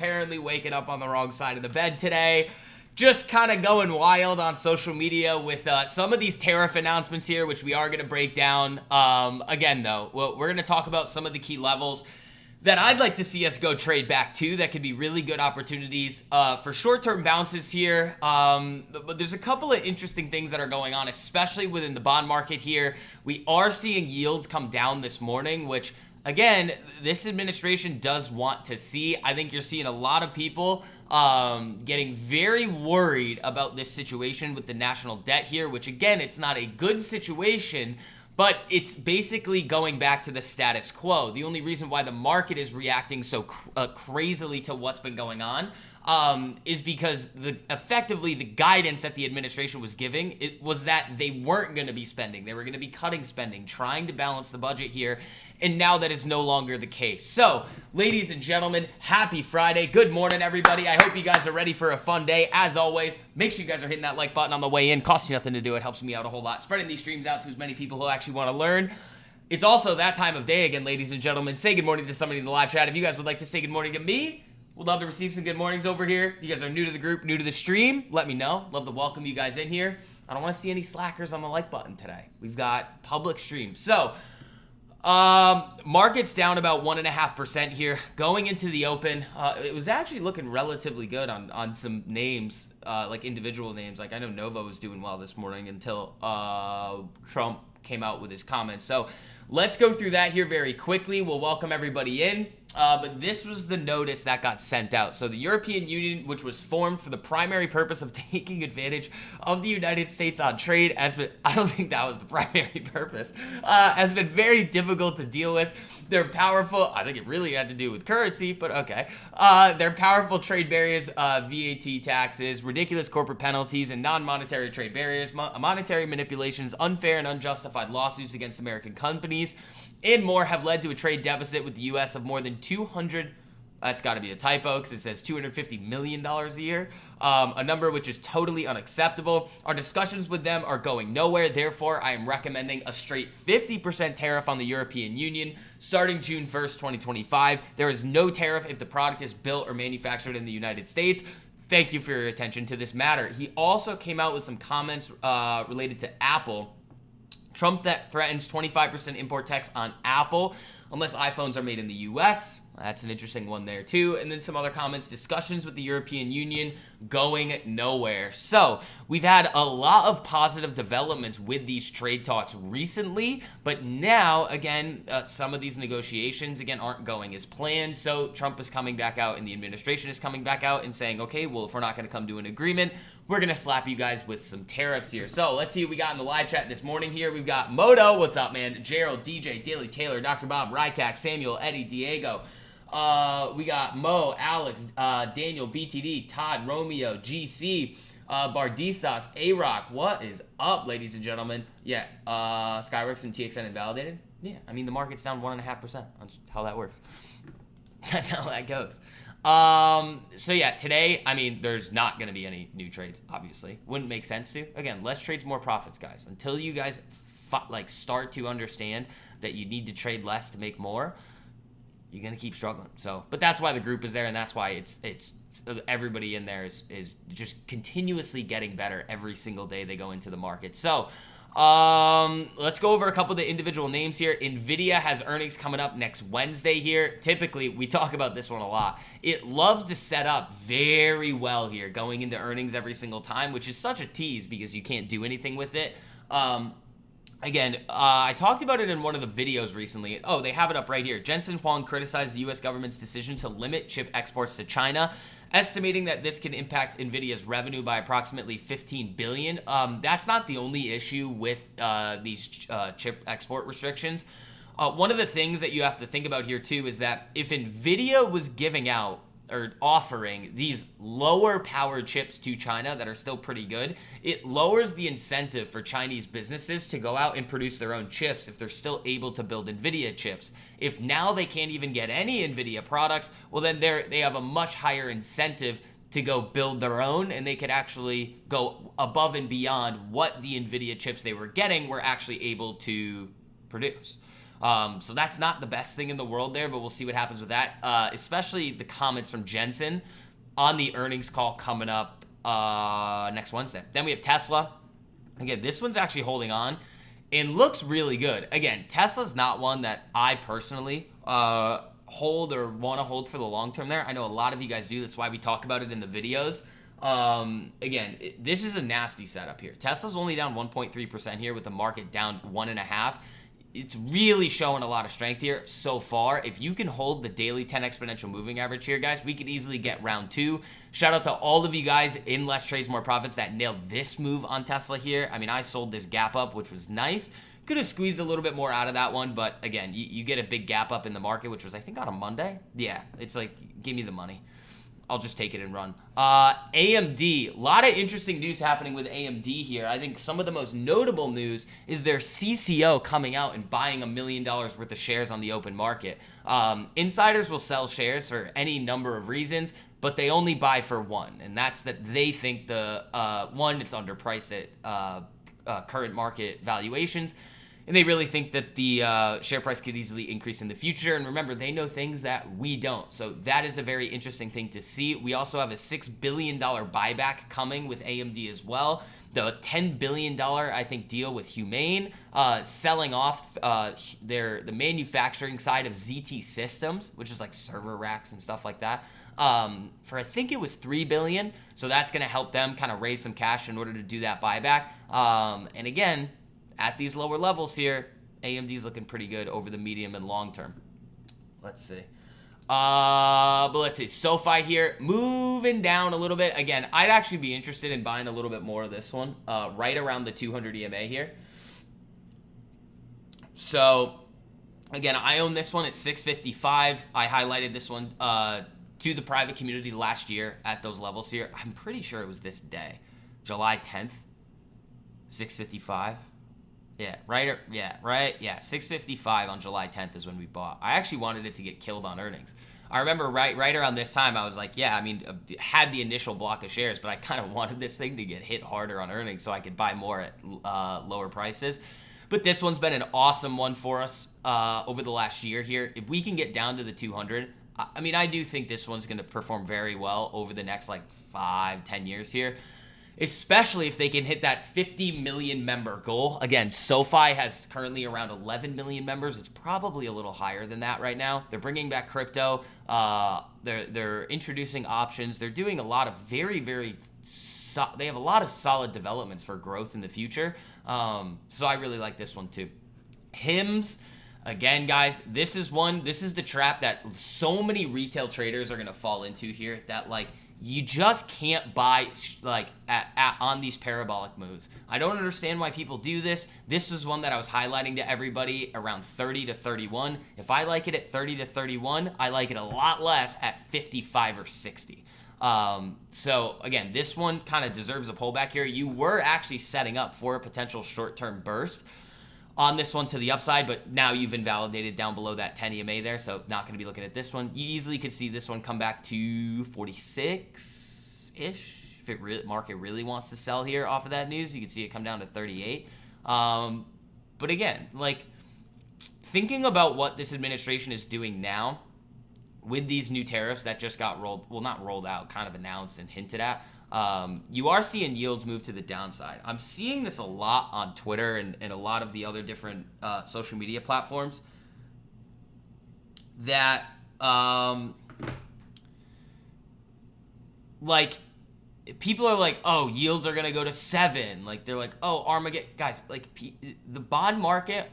apparently waking up on the wrong side of the bed today. Just kind of going wild on social media with some of these tariff announcements here, which we are going to break down. Again, though, we're going to talk about some of the key levels that I'd like to see us go trade back to that could be really good opportunities for short-term bounces here. But there's a couple of interesting things that are going on, especially within the bond market here. We are seeing yields come down this morning, which, again, this administration does want to see. I think you're seeing a lot of people getting very worried about this situation with the national debt here, which, again, it's not a good situation, but it's basically going back to the status quo. The only reason why the market is reacting so crazily to what's been going on is because effectively the guidance that the administration was giving, it was that they weren't going to be spending. They were going to be cutting spending, trying to balance the budget here. And now that is no longer the case. So, ladies and gentlemen, happy Friday. Good morning, everybody. I hope you guys are ready for a fun day. As always, make sure you guys are hitting that like button on the way in. Costs you nothing to do. It helps me out a whole lot. Spreading these streams out to as many people who actually want to learn. It's also that time of day again, ladies and gentlemen. Say good morning to somebody in the live chat. If you guys would like to say good morning to me, we'd love to receive some good mornings over here. If you guys are new to the group, new to the stream, let me know. Love to welcome you guys in here. I don't want to see any slackers on the like button today. We've got public streams. So, market's down about 1.5% here going into the open. It was actually looking relatively good on some names, like individual names. Like I know Nova was doing well this morning until Trump came out with his comments. So let's go through that here very quickly. We'll welcome everybody in. But this was the notice that got sent out. So the European Union, which was formed for the primary purpose of taking advantage of the United States on trade, I don't think that was the primary purpose, has been very difficult to deal with. They're powerful. I think it really had to do with currency, but okay. They're powerful trade barriers, VAT taxes, ridiculous corporate penalties, and non-monetary trade barriers, monetary manipulations, unfair and unjustified lawsuits against American companies, and more have led to a trade deficit with the U.S. of more than 200, that's got to be a typo because it says $250 million a year, a number which is totally unacceptable. Our discussions with them are going nowhere. Therefore, I am recommending a straight 50% tariff on the European Union starting June 1st, 2025. There is no tariff if the product is built or manufactured in the United States. Thank you for your attention to this matter. He also came out with some comments related to Apple. Trump that threatens 25% import tax on Apple unless iPhones are made in the U.S. That's an interesting one there too. And then some other comments, discussions with the European Union going nowhere. So we've had a lot of positive developments with these trade talks recently, but now, again, some of these negotiations, again, aren't going as planned. So Trump is coming back out and the administration is coming back out and saying, okay, well, if we're not going to come to an agreement, we're going to slap you guys with some tariffs here. So let's see what we got in the live chat this morning here. We've got Moto, what's up, man? Gerald, DJ, Daily Taylor, Dr. Bob, Rycack, Samuel, Eddie, Diego. We got Mo, Alex, Daniel, BTD, Todd, Romeo, GC, Bardisas, A-Rock. What is up, ladies and gentlemen? Yeah, Skyworks and TXN invalidated? Yeah, I mean, the market's down 1.5%. That's how that works. That's how that goes. So yeah, today, I mean, there's not going to be any new trades, obviously. Wouldn't make sense to. Again, less trades, more profits, guys. Until you guys start to understand that you need to trade less to make more, you're going to keep struggling. So, but that's why the group is there, and that's why it's everybody in there is just continuously getting better every single day they go into the market. So, let's go over a couple of the individual names here. Nvidia has earnings coming up next Wednesday here. Typically, we talk about this one a lot. It loves to set up very well here going into earnings every single time, which is such a tease because you can't do anything with it. Again, I talked about it in one of the videos recently. Oh, they have it up right here. Jensen Huang criticized the U.S. government's decision to limit chip exports to China, estimating that this can impact NVIDIA's revenue by approximately $15 billion. That's not the only issue with these chip export restrictions. One of the things that you have to think about here, too, is that if NVIDIA was giving out or offering these lower power chips to China that are still pretty good, it lowers the incentive for Chinese businesses to go out and produce their own chips if they're still able to build NVIDIA chips. If now they can't even get any NVIDIA products, well then they have a much higher incentive to go build their own, and they could actually go above and beyond what the NVIDIA chips they were getting were actually able to produce. So that's not the best thing in the world there, but we'll see what happens with that. Especially the comments from Jensen on the earnings call coming up next Wednesday. Then we have Tesla. Again, this one's actually holding on and looks really good. Again, Tesla's not one that I personally hold or want to hold for the long term there. I know a lot of you guys do. That's why we talk about it in the videos. Again, this is a nasty setup here. Tesla's only down 1.3% here with the market down 1.5%. It's really showing a lot of strength here so far. If you can hold the daily 10 exponential moving average here, guys, we could easily get round 2. Shout out to all of you guys in Less Trades, More Profits that nailed this move on Tesla here. I mean, I sold this gap up, which was nice. Could have squeezed a little bit more out of that one, but again, you get a big gap up in the market, which was, I think, on a Monday. Yeah, it's like, give me the money. I'll just take it and run. AMD, a lot of interesting news happening with AMD here. I think some of the most notable news is their CCO coming out and buying $1 million worth of shares on the open market. Insiders will sell shares for any number of reasons, but they only buy for one, and that's that they think the one, it's underpriced at current market valuations. And they really think that the share price could easily increase in the future. And remember, they know things that we don't. So that is a very interesting thing to see. We also have a $6 billion buyback coming with AMD as well. The $10 billion, I think, deal with Humane, selling off the manufacturing side of ZT Systems, which is like server racks and stuff like that, for I think it was $3 billion. So that's going to help them kind of raise some cash in order to do that buyback. And again, at these lower levels here, AMD's looking pretty good over the medium and long term. Let's see. But let's see. SoFi here, moving down a little bit. Again, I'd actually be interested in buying a little bit more of this one, right around the 200 EMA here. So, again, I own this one at 655. I highlighted this one to the private community last year at those levels here. I'm pretty sure it was this day, July 10th, 655. Yeah, right. Yeah, right. Yeah, 655 on July 10th is when we bought. I actually wanted it to get killed on earnings. I remember right around this time, I was like, yeah, I mean, had the initial block of shares, but I kind of wanted this thing to get hit harder on earnings so I could buy more at lower prices. But this one's been an awesome one for us over the last year here. If we can get down to the 200, I mean, I do think this one's going to perform very well over the next like 5-10 years here. Especially if they can hit that 50 million member goal. Again, SoFi has currently around 11 million members. It's probably a little higher than that right now. They're bringing back crypto. They're introducing options. They're doing a lot of they have a lot of solid developments for growth in the future. So I really like this one too. HIMS. Again, guys, this is the trap that so many retail traders are going to fall into here, that like you just can't buy like on these parabolic moves. I don't understand why people do this. This was one that I was highlighting to everybody around 30 to 31. If I like it at 30 to 31, I like it a lot less at 55 or 60. So again, this one kind of deserves a pullback here. You were actually setting up for a potential short-term burst on this one to the upside, but now you've invalidated down below that 10 EMA there, so not going to be looking at this one. You easily could see this one come back to 46-ish. If market really wants to sell here off of that news, you can see it come down to 38. But again, like thinking about what this administration is doing now with these new tariffs that just got not rolled out, kind of announced and hinted at, you are seeing yields move to the downside. I'm seeing this a lot on Twitter and a lot of the other different social media platforms that like people are like, oh, yields are gonna go to 7. Like they're like, oh, Armageddon. Guys, like the bond market,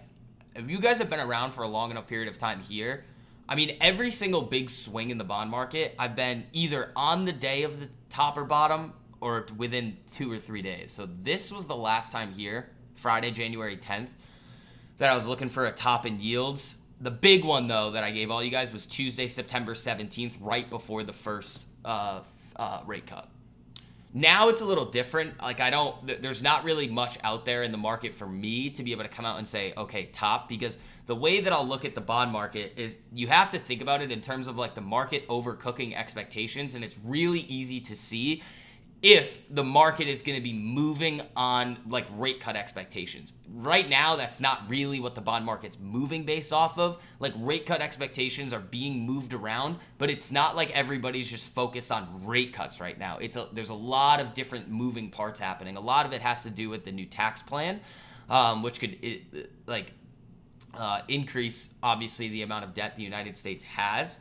if you guys have been around for a long enough period of time here, I mean, every single big swing in the bond market, I've been either on the day of the top or bottom or within 2 or 3 days. So this was the last time here, Friday, January 10th, that I was looking for a top in yields. The big one, though, that I gave all you guys was Tuesday, September 17th, right before the first rate cut. Now it's a little different. Like there's not really much out there in the market for me to be able to come out and say, okay, top, because the way that I'll look at the bond market is you have to think about it in terms of like the market overcooking expectations. And it's really easy to see if the market is going to be moving on like rate cut expectations. Right now, that's not really what the bond market's moving based off of. Like rate cut expectations are being moved around, but it's not like everybody's just focused on rate cuts right now. There's a lot of different moving parts happening. A lot of it has to do with the new tax plan, which could increase obviously the amount of debt the United States has.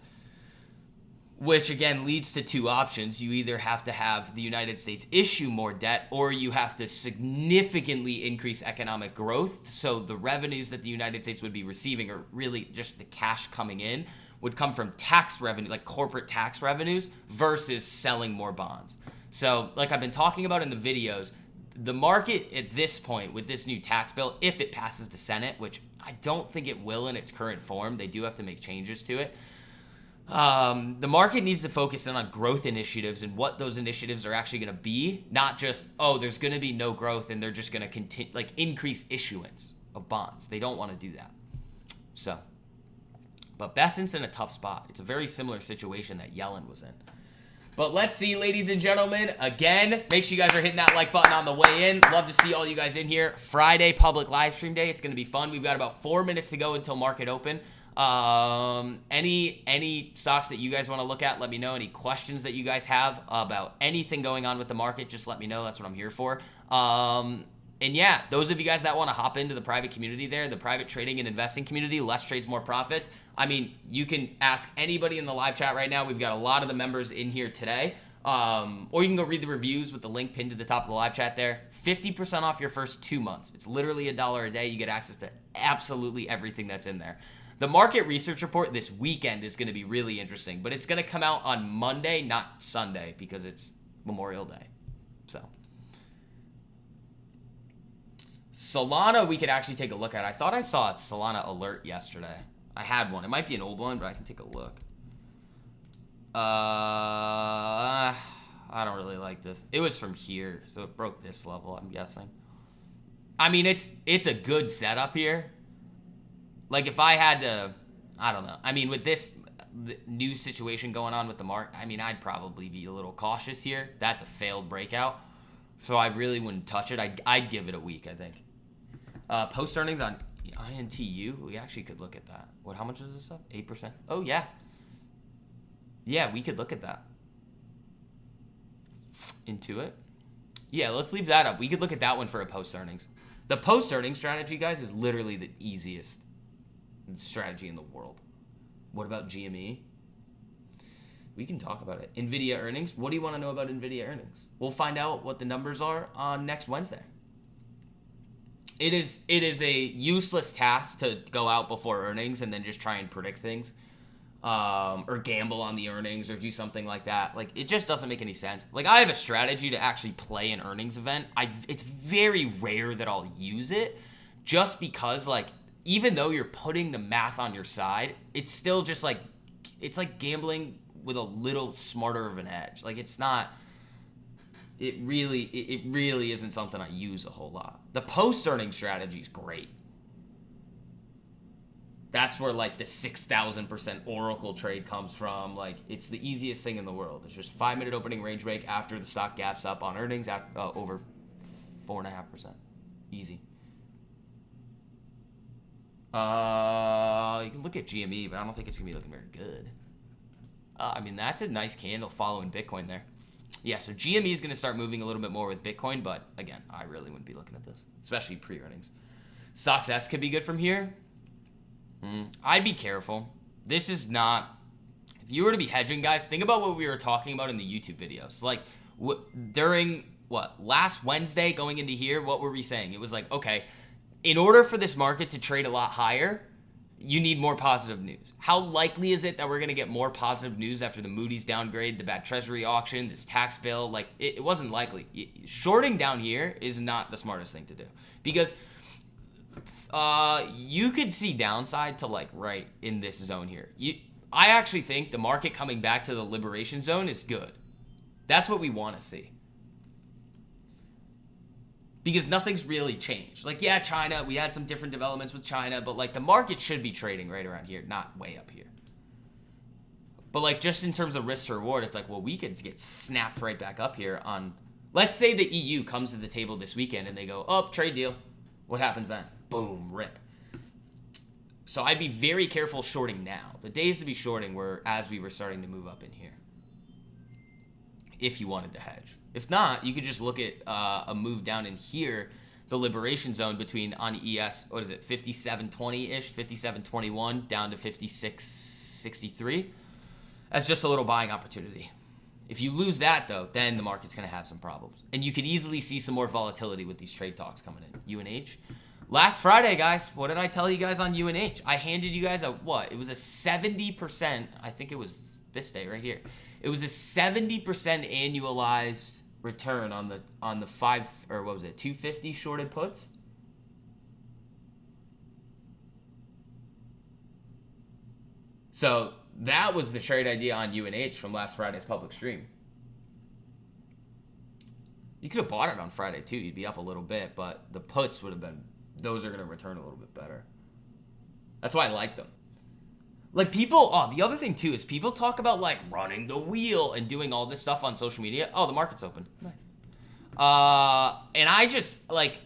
Which again leads to two options. You either have to have the United States issue more debt, or you have to significantly increase economic growth. So the revenues that the United States would be receiving, or really just the cash coming in, would come from tax revenue, like corporate tax revenues, versus selling more bonds. So like I've been talking about in the videos, the market at this point with this new tax bill, if it passes the Senate, which I don't think it will in its current form, they do have to make changes to it. The market needs to focus in on growth initiatives and what those initiatives are actually going to be, not just, oh, there's going to be no growth and they're just going to continue, like increase issuance of bonds. They don't want to do that. So, but Bessent's in a tough spot. It's a very similar situation that Yellen was in. But let's see, ladies and gentlemen, again, make sure you guys are hitting that like button on the way in. Love to see all you guys in here. Friday, public live stream day. It's going to be fun. We've got about 4 minutes to go until market open. Any stocks that you guys want to look at, let me know. Any questions that you guys have about anything going on with the market, just let me know. That's what I'm here for. And yeah, those of you guys that want to hop into the private community there, the private trading and investing community, less trades, more profits. I mean, you can ask anybody in the live chat right now. We've got a lot of the members in here today. Or you can go read the reviews with the link pinned to the top of the live chat there. 50% off your first 2 months. It's literally $1 a day. You get access to absolutely everything that's in there. The market research report this weekend is going to be really interesting, but it's going to come out on Monday, not Sunday, because it's Memorial Day. So, Solana, we could actually take a look at. I thought I saw a Solana alert yesterday. I had one. It might be an old one, but I can take a look. I don't really like this. It was from here, so it broke this level, I'm guessing. I mean, it's a good setup here. Like, if I had to, I don't know. I mean, with this new situation going on with the market, I mean, I'd probably be a little cautious here. That's a failed breakout. So I really wouldn't touch it. I'd give it a week, I think. Post earnings on INTU, we actually could look at that. How much is this up? 8%? Oh, yeah. Yeah, we could look at that. Intuit? Yeah, let's leave that up. We could look at that one for a post earnings. The post earnings strategy, guys, is literally the easiest strategy in the world. What about GME? We can talk about it. NVIDIA earnings. What do you want to know about NVIDIA earnings? We'll find out what the numbers are on next Wednesday. It is a useless task to go out before earnings and then just try and predict things, or gamble on the earnings or do something like that. Like, it just doesn't make any sense. Like, I have a strategy to actually play an earnings event. It's very rare that I'll use it, just because, like, even though you're putting the math on your side, it's still just like, it's like gambling with a little smarter of an edge. Like, it's not, it really isn't something I use a whole lot. The post-earning strategy is great. That's where, like, the 6,000% Oracle trade comes from. Like, it's the easiest thing in the world. It's just 5-minute opening range break after the stock gaps up on earnings over 4.5%. Easy. You can look at GME, but I don't think it's going to be looking very good. I mean, that's a nice candle following Bitcoin there. Yeah, so GME is going to start moving a little bit more with Bitcoin, but again, I really wouldn't be looking at this, especially pre-earnings. Stocks S could be good from here. I'd be careful. This is not, if you were to be hedging, guys, think about what we were talking about in the YouTube videos. Like, during, last Wednesday going into here, what were we saying? It was like, okay, in order for this market to trade a lot higher, you need more positive news. How likely is it that we're going to get more positive news after the Moody's downgrade, the bad treasury auction, this tax bill? Like, it wasn't likely. Shorting down here is not the smartest thing to do, because you could see downside to, like, right in this zone here. I actually think the market coming back to the liberation zone is good. That's what we want to see. Because nothing's really changed. Like, yeah, China, we had some different developments with China, but, like, the market should be trading right around here, not way up here. But, like, just in terms of risk to reward, it's like, well, we could get snapped right back up here on Let's say the EU comes to the table this weekend and they go, oh, trade deal. What happens then? Boom, rip. So I'd be very careful shorting now. The days to be shorting were as we were starting to move up in here, if you wanted to hedge. If not, you could just look at a move down in here, the liberation zone between on ES, what is it, 57.20-ish, 57.21 down to 56.63 as just a little buying opportunity. If you lose that, though, then the market's going to have some problems. And you could easily see some more volatility with these trade talks coming in. UNH. Last Friday, guys, what did I tell you guys on UNH? I handed you guys a what? It was a 70%, I think it was this day right here. It was a 70% annualized return on the 250 shorted puts. So that was the trade idea on UNH from last Friday's public stream. You could have bought it on Friday too. You'd be up a little bit, but the puts would have been, those are going to return a little bit better. That's why I like them. Like people, the other thing too is people talk about like running the wheel and doing all this stuff on social media. Oh, the market's open. Nice. And I just like,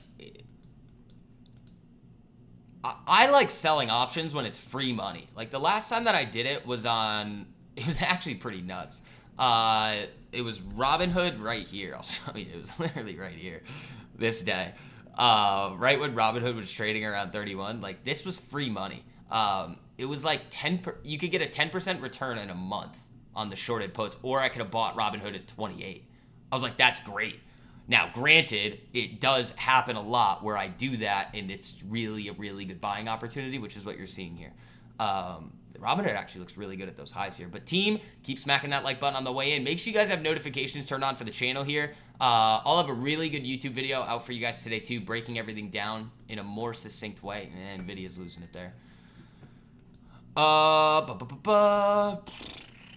I like selling options when it's free money. Like the last time that I did it was it was actually pretty nuts. It was Robinhood right here. I'll show you. It was literally right here this day. Right when Robinhood was trading around 31, like this was free money. It was like you could get a 10% return in a month on the shorted puts, or I could have bought Robinhood at 28. I was like, that's great. Now, granted, it does happen a lot where I do that, and it's really a really good buying opportunity, which is what you're seeing here. Robinhood actually looks really good at those highs here. But team, keep smacking that like button on the way in. Make sure you guys have notifications turned on for the channel here. I'll have a really good YouTube video out for you guys today too, breaking everything down in a more succinct way. And NVIDIA's losing it there. What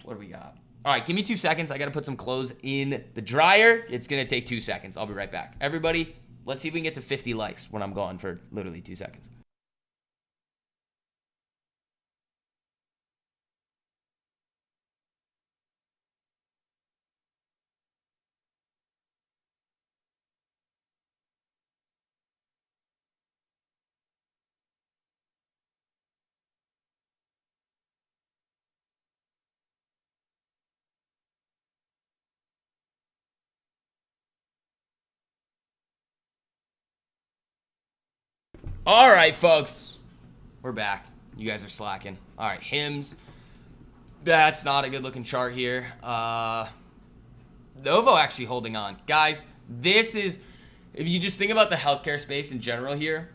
do we got? All right, give me 2 seconds. I got to put some clothes in the dryer. It's going to take 2 seconds. I'll be right back. Everybody, let's see if we can get to 50 likes when I'm gone for literally 2 seconds. All right, folks. We're back. You guys are slacking. All right, HIMS. That's not a good-looking chart here. Novo actually holding on. Guys, this is, if you just think about the healthcare space in general here,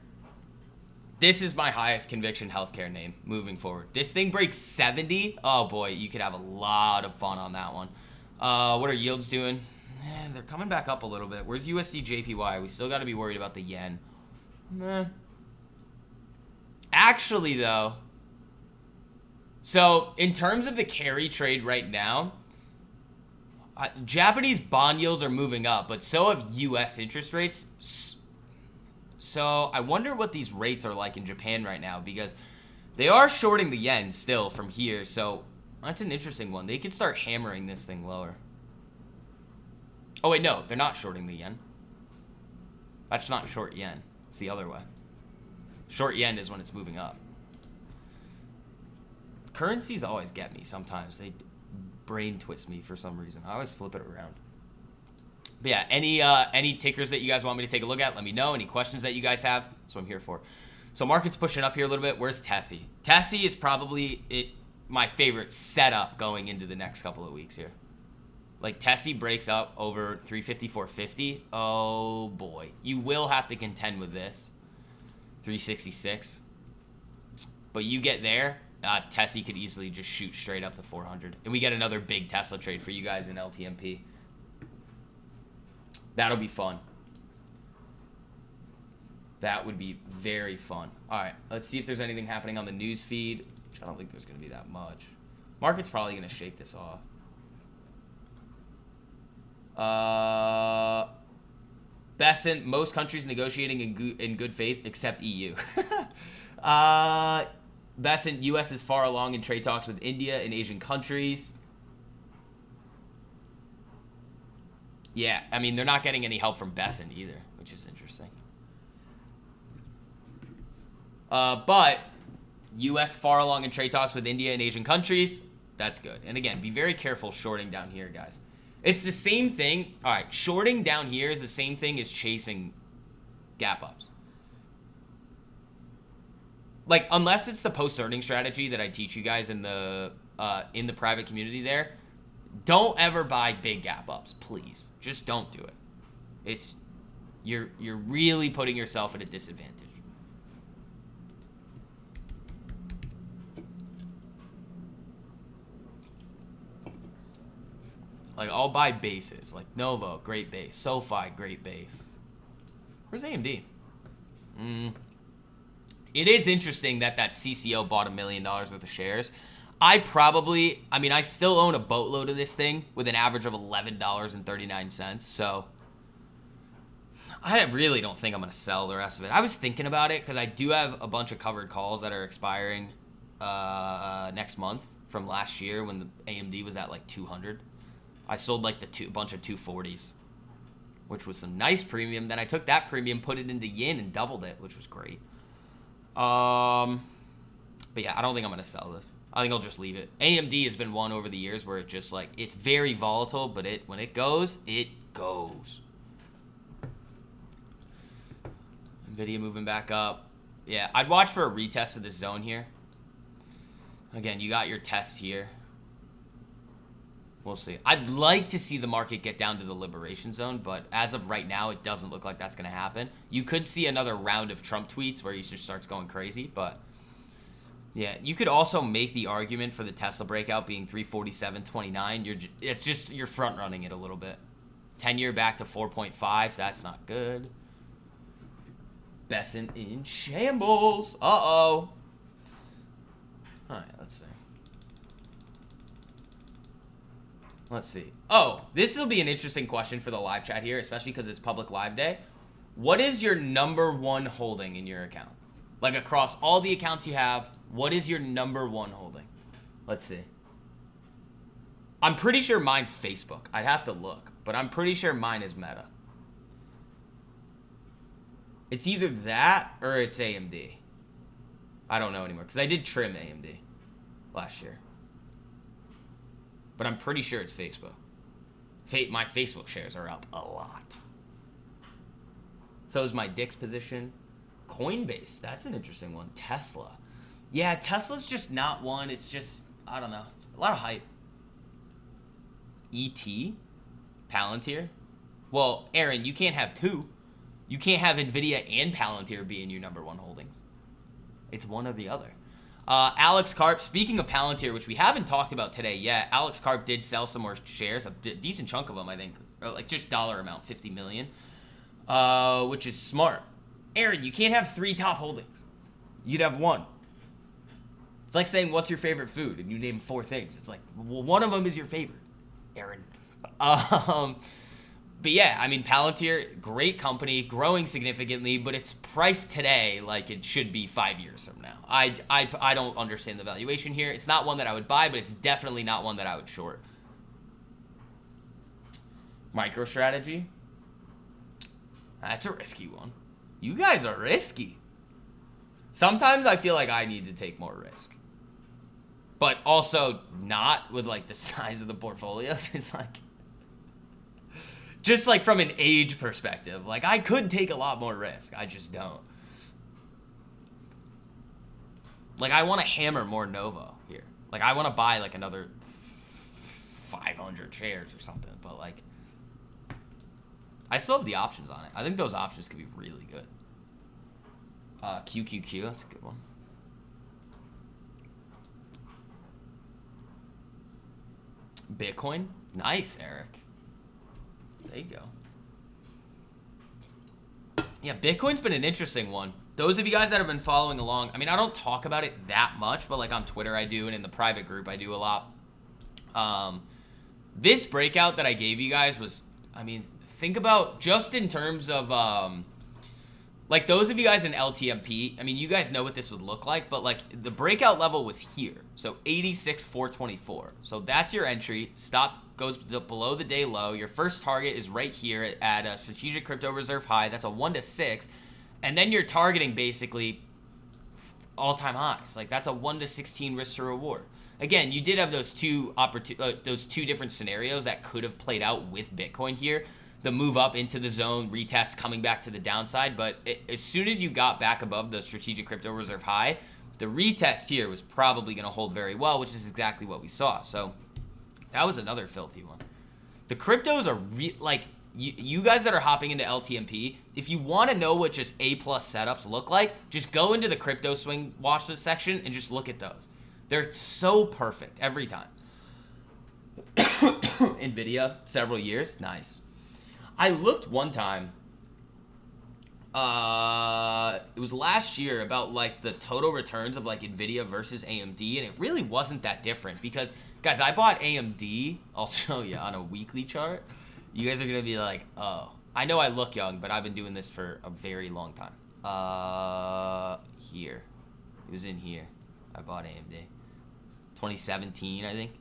this is my highest conviction healthcare name moving forward. This thing breaks 70. Oh, boy, you could have a lot of fun on that one. What are yields doing? They're coming back up a little bit. Where's USD JPY? We still got to be worried about the yen. Actually, though, so in terms of the carry trade right now, Japanese bond yields are moving up, but so have U.S. interest rates. So I wonder what these rates are like in Japan right now, because they are shorting the yen still from here. So that's an interesting one. They could start hammering this thing lower. Oh, wait, no, they're not shorting the yen. That's not short yen. It's the other way. Short yen is when it's moving up. Currencies always get me sometimes. They brain twist me for some reason. I always flip it around. But yeah, any tickers that you guys want me to take a look at, let me know. Any questions that you guys have, that's what I'm here for. So market's pushing up here a little bit. Where's Tessie? Tessie is probably my favorite setup going into the next couple of weeks here. Like Tessie breaks up over 350, 450. Oh boy. You will have to contend with this. 366. But you get there, Tessie could easily just shoot straight up to 400. And we get another big Tesla trade for you guys in LTMP. That'll be fun. That would be very fun. All right, let's see if there's anything happening on the news feed. Which I don't think there's going to be that much. Market's probably going to shake this off. Besant, most countries negotiating in good faith except EU. Besant, U.S. is far along in trade talks with India and Asian countries. Yeah, I mean, they're not getting any help from Besson either, which is interesting. But U.S. far along in trade talks with India and Asian countries. That's good. And again, be very careful shorting down here, guys. It's the same thing. All right, shorting down here is the same thing as chasing gap ups. Like, unless it's the post-earning strategy that I teach you guys in the private community there, don't ever buy big gap ups, please. Just don't do it. You're really putting yourself at a disadvantage. Like, I'll buy bases. Like, Novo, great base. SoFi, great base. Where's AMD? It is interesting that CCO bought $1 million worth of shares. I still own a boatload of this thing with an average of $11.39. So, I really don't think I'm going to sell the rest of it. I was thinking about it because I do have a bunch of covered calls that are expiring next month from last year when the AMD was at like 200. I sold like a bunch of 240s, which was some nice premium. Then I took that premium, put it into yen, and doubled it, which was great. But yeah, I don't think I'm going to sell this. I think I'll just leave it. AMD has been one over the years where it just like, it's very volatile, but when it goes, it goes. Nvidia moving back up. Yeah, I'd watch for a retest of this zone here. Again, you got your test here. We'll see. I'd like to see the market get down to the liberation zone, but as of right now, it doesn't look like that's going to happen. You could see another round of Trump tweets where he just starts going crazy, but yeah, you could also make the argument for the Tesla breakout being 347.29. You're front running it a little bit. 10-year back to 4.5. That's not good. Besson in shambles. Uh-oh. All right, let's see. Let's see. Oh, this will be an interesting question for the live chat here, especially because it's public live day. What is your number one holding in your account? Like across all the accounts you have, what is your number one holding? Let's see. I'm pretty sure mine's Facebook. I'd have to look, but I'm pretty sure mine is Meta. It's either that or it's AMD. I don't know anymore because I did trim AMD last year. But I'm pretty sure it's Facebook. My Facebook shares are up a lot. So is my DIX position. Coinbase, that's an interesting one. Tesla. Yeah, Tesla's just not one. It's just, I don't know. It's a lot of hype. ET? Palantir? Well, Aaron, you can't have two. You can't have NVIDIA and Palantir being your number one holdings. It's one or the other. Alex Karp, speaking of Palantir, which we haven't talked about today yet, Alex Karp did sell some more shares, a decent chunk of them, I think, or like just dollar amount, 50 million, which is smart. Aaron, you can't have three top holdings. You'd have one. It's like saying, what's your favorite food? And you name four things. It's like, well, one of them is your favorite, Aaron. But yeah, I mean, Palantir, great company, growing significantly, but it's priced today like it should be 5 years from now. I don't understand the valuation here. It's not one that I would buy, but it's definitely not one that I would short. MicroStrategy. That's a risky one. You guys are risky. Sometimes I feel like I need to take more risk. But also not with like the size of the portfolios. It's like, just like from an age perspective, like I could take a lot more risk. I just don't. Like I want to hammer more Novo here. Like I want to buy like another 500 shares or something. But like, I still have the options on it. I think those options could be really good. QQQ, that's a good one. Bitcoin, nice, Eric. There you go. Yeah, Bitcoin's been an interesting one. Those of you guys that have been following along, I mean, I don't talk about it that much, but like on Twitter I do, and in the private group I do a lot. This breakout that I gave you guys was, I mean, think about just in terms of, like those of you guys in LTMP, I mean, you guys know what this would look like, but like the breakout level was here. So 86,424. So that's your entry. Stop goes below the day low. Your first target is right here at a strategic crypto reserve high. That's a 1 to 6. And then you're targeting basically all-time highs. Like, that's a 1 to 16 risk to reward. Again, you did have those two different scenarios that could have played out with Bitcoin here. The move up into the zone, retest, coming back to the downside. But as soon as you got back above the strategic crypto reserve high, the retest here was probably going to hold very well, which is exactly what we saw. So that was another filthy one. The cryptos are like, you guys that are hopping into LTMP, if you want to know what just A+ setups look like, just go into the crypto swing watch list section and just look at those. They're so perfect every time. Nvidia, several years, nice. I looked one time, it was last year, about like the total returns of like Nvidia versus AMD, and it really wasn't that different because, guys, I bought AMD. I'll show you on a weekly chart. You guys are gonna be like, oh, I know I look young, but I've been doing this for a very long time. Here, it was in here. I bought AMD 2017, I think.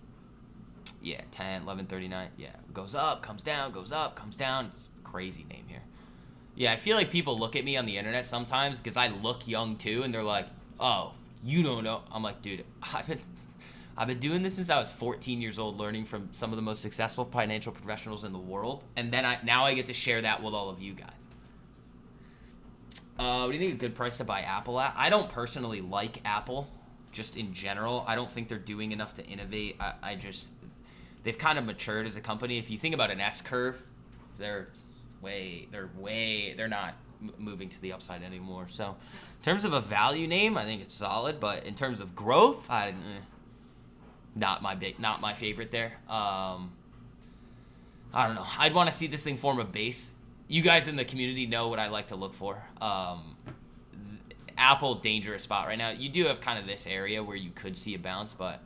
Yeah, 10, 1139. Yeah, it goes up, comes down, goes up, comes down. It's a crazy name here. Yeah, I feel like people look at me on the internet sometimes because I look young too, and they're like, "Oh, you don't know." I'm like, dude, I've been doing this since I was 14 years old, learning from some of the most successful financial professionals in the world, and then now I get to share that with all of you guys. What do you think a good price to buy Apple at? I don't personally like Apple, just in general. I don't think they're doing enough to innovate. They've kind of matured as a company. If you think about an S curve, they're not moving to the upside anymore. So in terms of a value name, I think it's solid, but in terms of growth, not my favorite there. I don't know. I'd want to see this thing form a base. You guys in the community know what I like to look for. Apple, dangerous spot right now. You do have kind of this area where you could see a bounce, but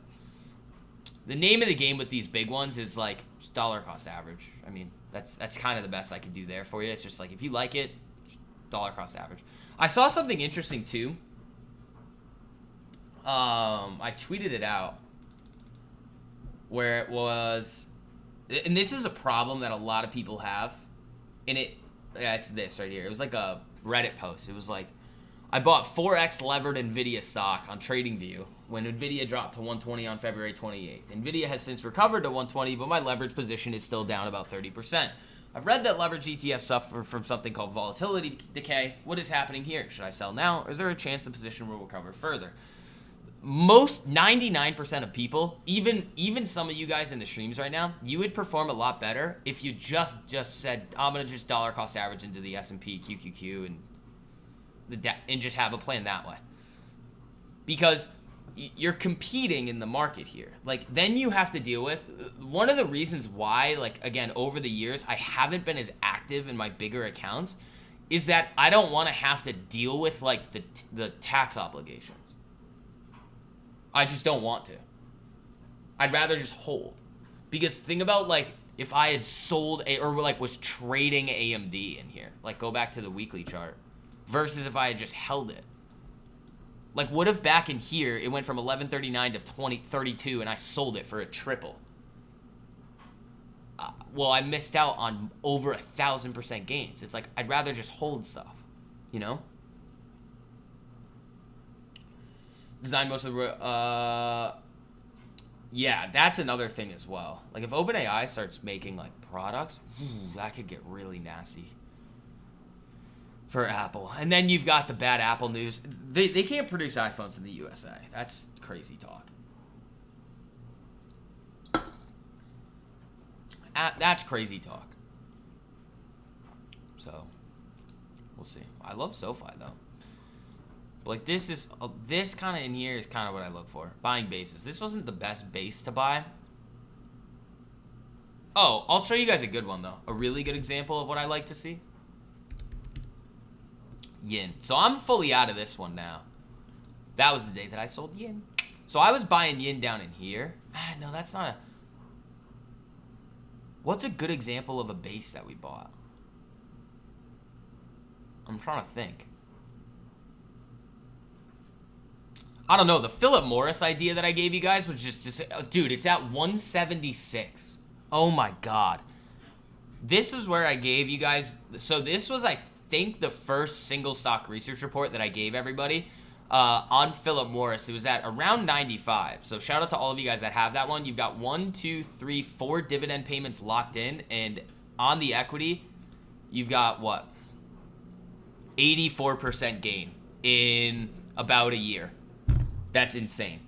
the name of the game with these big ones is like dollar cost average. I mean, that's kind of the best I could do there for you. It's just like, if you like it, dollar cost average. I saw something interesting too. I tweeted it out where it was, and this is a problem that a lot of people have, and it's this right here. It was like a Reddit post. It was like, I bought 4x levered Nvidia stock on TradingView when Nvidia dropped to 120 on February 28th. Nvidia has since recovered to 120, but my leverage position is still down about 30%. I've read that leverage ETFs suffer from something called volatility decay. What is happening here? Should I sell now, or is there a chance the position will recover further? 99% of people, even some of you guys in the streams right now, you would perform a lot better if you just said, I'm gonna just dollar cost average into the S&P, QQQ, and just have a plan that way. Because you're competing in the market here. Like, then you have to deal with one of the reasons why, like, again, over the years I haven't been as active in my bigger accounts is that I don't want to have to deal with like the tax obligations. I just don't want to. I'd rather just hold. Because think about, like, if I had sold or like was trading AMD in here, like, go back to the weekly chart, versus if I had just held it. Like, what if back in here it went from 1139 to 2032 and I sold it for a triple? Well, I missed out on over 1,000% gains. It's like, I'd rather just hold stuff, you know? Design most of the yeah, that's another thing as well. Like, if OpenAI starts making like products, that could get really nasty for Apple. And then you've got the bad Apple news. They can't produce iPhones in the USA. That's crazy talk. That's crazy talk. So we'll see. I love SoFi though. But like, this kind of in here is kind of what I look for. Buying bases. This wasn't the best base to buy. Oh, I'll show you guys a good one though. A really good example of what I like to see. Yin. So I'm fully out of this one now. That was the day that I sold Yin. So I was buying Yin down in here. No, that's not a... What's a good example of a base that we bought? I'm trying to think. I don't know. The Philip Morris idea that I gave you guys was just dude, it's at 176 Oh my God. This is where I gave you guys, so this was, I think, the first single stock research report that I gave everybody on Philip Morris. It was at around 95. So shout out to all of you guys that have that one. You've got 1, 2, 3, 4 dividend payments locked in, and on the equity, you've got what? 84% gain in about a year. That's insane.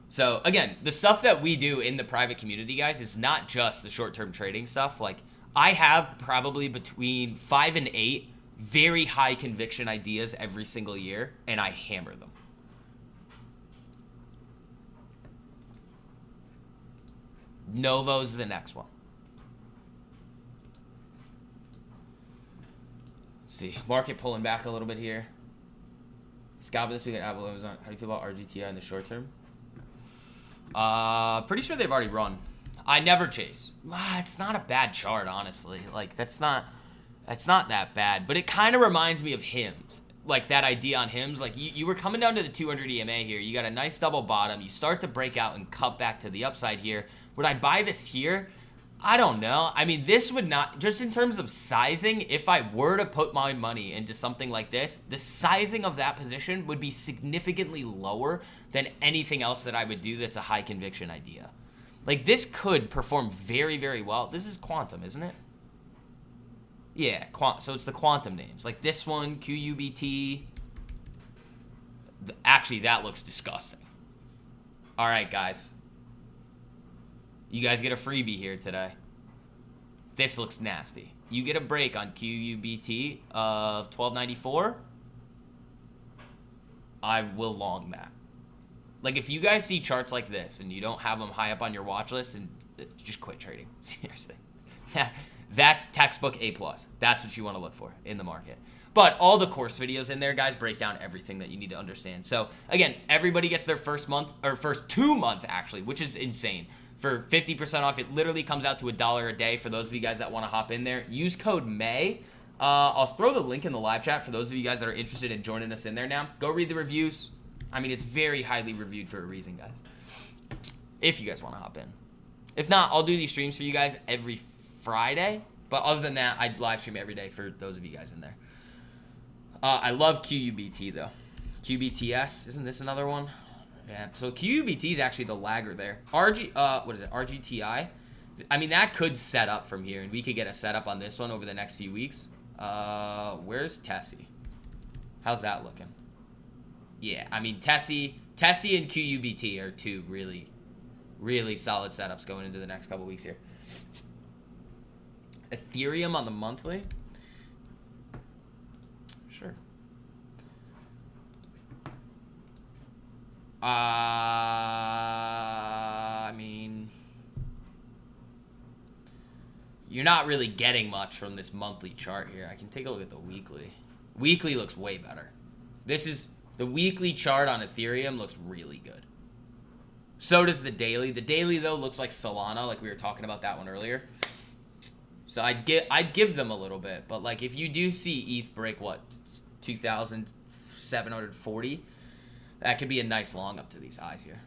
So again, the stuff that we do in the private community, guys, is not just the short-term trading stuff. Like, I have probably between 5 and 8 very high conviction ideas every single year, and I hammer them. Novo's the next one. Let's see. Market pulling back a little bit here. Scalp this week at Apple Amazon. How do you feel about RGTI in the short term? Pretty sure they've already run. I never chase. It's not a bad chart, honestly. Like, that's not that bad. But it kind of reminds me of HIMS. Like, that idea on HIMS. Like, you were coming down to the 200 EMA here. You got a nice double bottom. You start to break out and cut back to the upside here. Would I buy this here? I don't know. I mean, this would not, just in terms of sizing, if I were to put my money into something like this, the sizing of that position would be significantly lower than anything else that I would do that's a high conviction idea. Like, this could perform very, very well. This is quantum, isn't it? Yeah, so it's the quantum names. Like this one, QUBT. Actually, that looks disgusting. All right, guys. You guys get a freebie here today. This looks nasty. You get a break on QUBT of 1294. I will long that. Like, if you guys see charts like this and you don't have them high up on your watch list, and just quit trading. Seriously. That's textbook A+. That's what you want to look for in the market. But all the course videos in there, guys, break down everything that you need to understand. So, again, everybody gets their first month, or first 2 months, actually, which is insane. For 50% off, it literally comes out to $1 a day for those of you guys that want to hop in there. Use code MAY. I'll throw the link in the live chat for those of you guys that are interested in joining us in there now. Go read the reviews. I mean, it's very highly reviewed for a reason, guys. If you guys want to hop in. If not, I'll do these streams for you guys every Friday. But other than that, I'd live stream every day for those of you guys in there. I love QUBT, though. QBTS, isn't this another one? Yeah, so QUBT is actually the lagger there. What is it? RGTI? I mean, that could set up from here, and we could get a setup on this one over the next few weeks. Where's Tessie? How's that looking? Yeah, I mean, Tessie and QUBT are two really, really solid setups going into the next couple weeks here. Ethereum on the monthly? Sure. I mean, you're not really getting much from this monthly chart here. I can take a look at the weekly. Weekly looks way better. This is the weekly chart on Ethereum looks really good. So does the daily. The daily, though, looks like Solana, like we were talking about that one earlier. So I'd give them a little bit, but like if you do see ETH break what 2,740, that could be a nice long up to these highs here.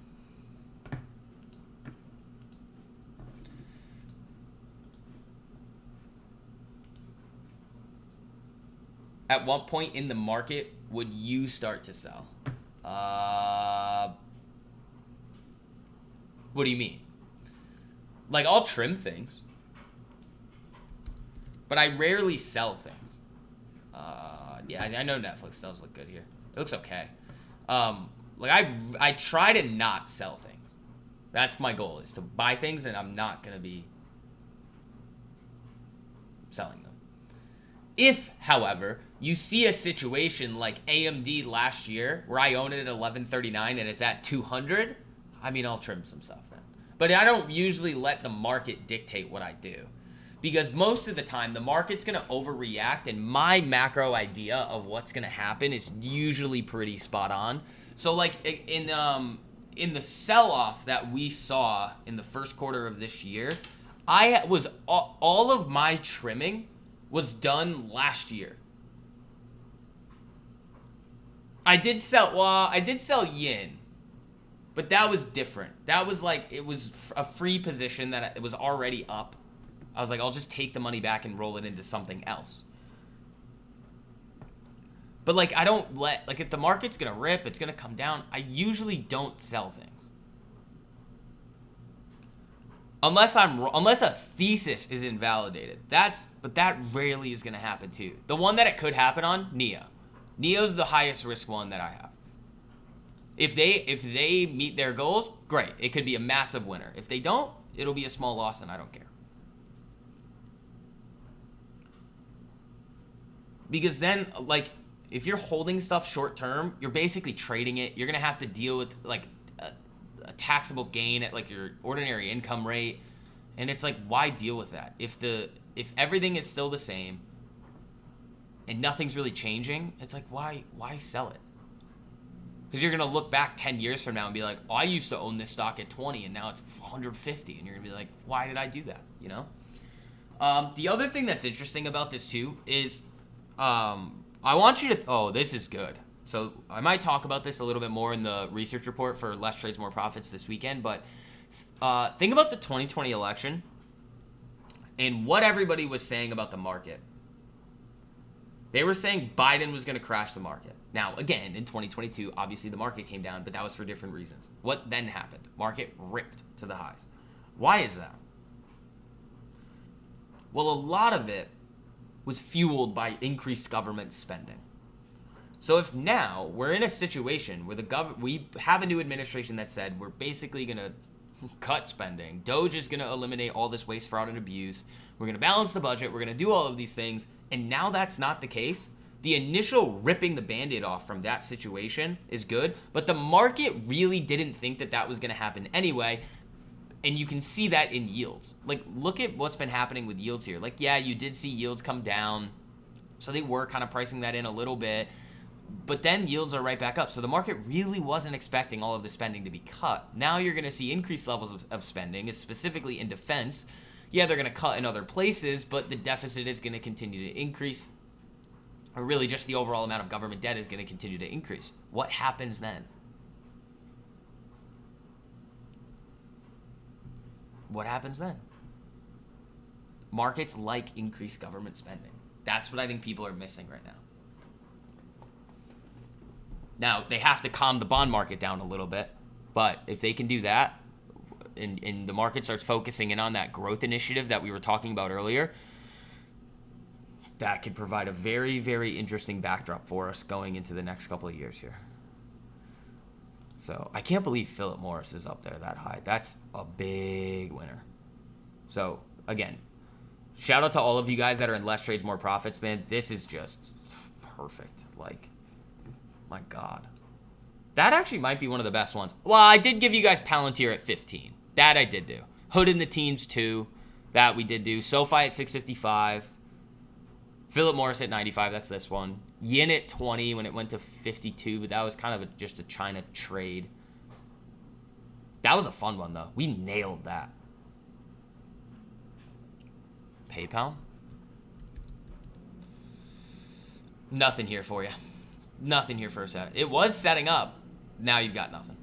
At what point in the market would you start to sell? What do you mean? Like, I'll trim things, but I rarely sell things. Yeah, I know Netflix does look good here. It looks okay. Like, I try to not sell things. That's my goal, is to buy things, and I'm not going to be selling them. If, however, you see a situation like AMD last year, where I own it at $11.39 and it's at 200, I mean, I'll trim some stuff then. But I don't usually let the market dictate what I do. Because most of the time, the market's going to overreact, and my macro idea of what's going to happen is usually pretty spot on. So, like, in the sell-off that we saw in the first quarter of this year, all of my trimming was done last year. I did sell yin, But that was different. That was like, it was a free position that it was already up. I was like, I'll just take the money back and roll it into something else. But like, I don't like, if the market's gonna rip, it's gonna come down, I usually don't sell things. Unless a thesis is invalidated. But that rarely is gonna happen too. The one that it could happen on, NEO. NEO's the highest risk one that I have. If they meet their goals, great. It could be a massive winner. If they don't, it'll be a small loss and I don't care. Because then, like, if you're holding stuff short term, you're basically trading it. You're gonna have to deal with like a taxable gain at like your ordinary income rate, and it's like, why deal with that if everything is still the same and nothing's really changing? It's like, why sell it? Because you're gonna look back 10 years from now and be like, oh, I used to own this stock at 20 and now it's 150, and you're gonna be like, why did I do that? You know. The other thing that's interesting about this too is, I want you to, oh, this is good. So I might talk about this a little bit more in the research report for Less Trades, More Profits this weekend, but think about the 2020 election and what everybody was saying about the market. They were saying Biden was going to crash the market. Now, again, in 2022, obviously the market came down, but that was for different reasons. What then happened? Market ripped to the highs. Why is that? Well, a lot of it was fueled by increased government spending. So if now we're in a situation where we have a new administration that said we're basically going to cut spending, Doge is going to eliminate all this waste, fraud, and abuse, we're going to balance the budget, we're going to do all of these things, and now that's not the case, the initial ripping the Band-Aid off from that situation is good, but the market really didn't think that that was going to happen anyway, and you can see that in yields. Like, look at what's been happening with yields here. Like, yeah, you did see yields come down, so they were kind of pricing that in a little bit, but then yields are right back up. So the market really wasn't expecting all of the spending to be cut. Now you're going to see increased levels of spending, specifically in defense. Yeah, they're going to cut in other places, but the deficit is going to continue to increase. Or really just the overall amount of government debt is going to continue to increase. What happens then? What happens then? Markets like increased government spending. That's what I think people are missing right now. Now, they have to calm the bond market down a little bit, but if they can do that, and the market starts focusing in on that growth initiative that we were talking about earlier, that could provide a very, very interesting backdrop for us going into the next couple of years here. So I can't believe Philip Morris is up there that high. That's a big winner. So again, shout out to all of you guys that are in Less Trades, More Profits, man. This is just perfect. Like, my God. That actually might be one of the best ones. Well, I did give you guys Palantir at 15. That I did do. Hood in the teams too. That we did do. SoFi at 655. Philip Morris at 95. That's this one. Yin at 20 when it went to 52, but that was kind of just a China trade. That was a fun one, though. We nailed that. PayPal? Nothing here for you. Nothing here for a set. It was setting up. Now you've got nothing.